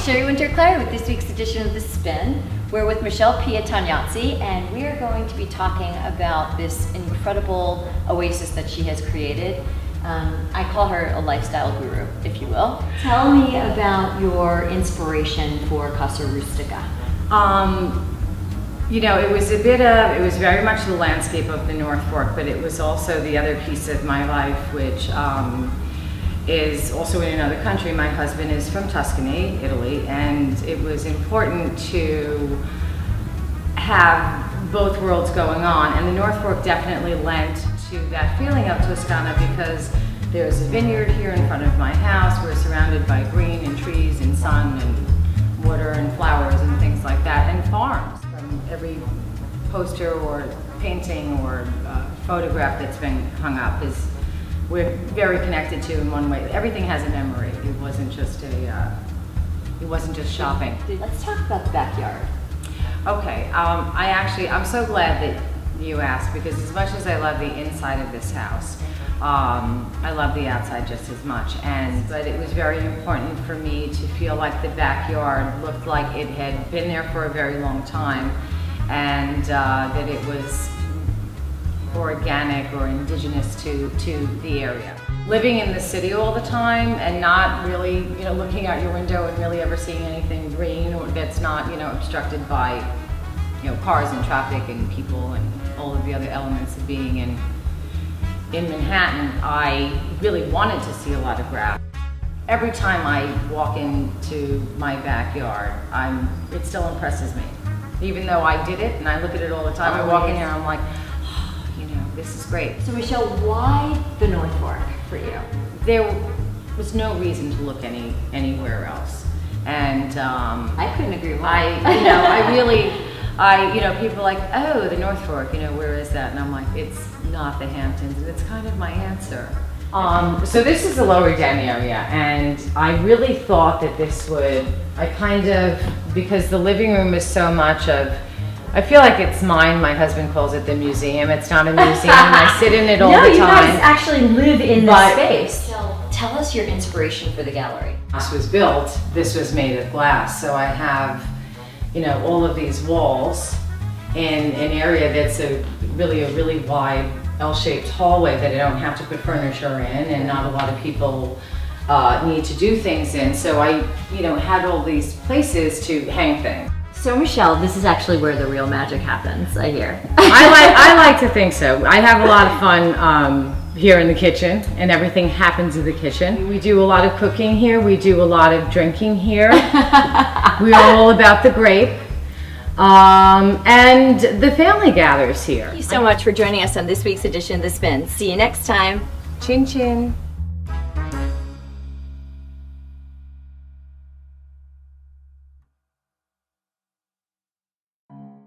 Sheri with this week's edition of The Spin. We're with Michele Pia and we are going to be talking about this incredible oasis that she has created. I call her a lifestyle guru, if you will. Tell me about your inspiration for Casa Rustica. You know, it was very much the landscape of the North Fork, but it was also the other piece of my life, which is also in another country. My husband is from Tuscany, Italy, and it was important to have both worlds going on, and the North Fork definitely lent to that feeling of Toscana because there's a vineyard here in front of my house. We're surrounded by green and trees and sun and water and flowers and things like that, and farms. From every poster or painting or photograph that's been hung up we're very connected to in one way. Everything has a memory. It wasn't just shopping. Let's talk about the backyard. Okay, I'm so glad that you asked, because as much as I love the inside of this house, I love the outside just as much. But it was very important for me to feel like the backyard looked like it had been there for a very long time, and that it was organic or indigenous to the area. Living in the city all the time and not really, looking out your window and really ever seeing anything green or that's not, obstructed by, cars and traffic and people and all of the other elements of being in Manhattan, I really wanted to see a lot of grass. Every time I walk into my backyard, it still impresses me. Even though I did it and I look at it all the time, I walk in here and I'm like, this is great. So Michele, why the North Fork for you? There was no reason to look anywhere else, and I couldn't agree more. People are like, oh, the North Fork, where is that? And I'm like, it's not the Hamptons, and it's kind of my answer. So this is the Lower Den area, and I really thought that this would, because the living room is so much of, I feel like it's mine. My husband calls it the museum. It's not a museum. I sit in it all the time. No, you guys actually live in the space. Tell us your inspiration for the gallery. This was built. This was made of glass. So I have, all of these walls in an area that's a really wide L-shaped hallway that I don't have to put furniture in, and not a lot of people need to do things in. So I, had all these places to hang things. So Michele, this is actually where the real magic happens, I hear. I like to think so. I have a lot of fun here in the kitchen, and everything happens in the kitchen. We do a lot of cooking here. We do a lot of drinking here. We are all about the grape. And the family gathers here. Thank you so much for joining us on this week's edition of The Spin. See you next time. Chin chin.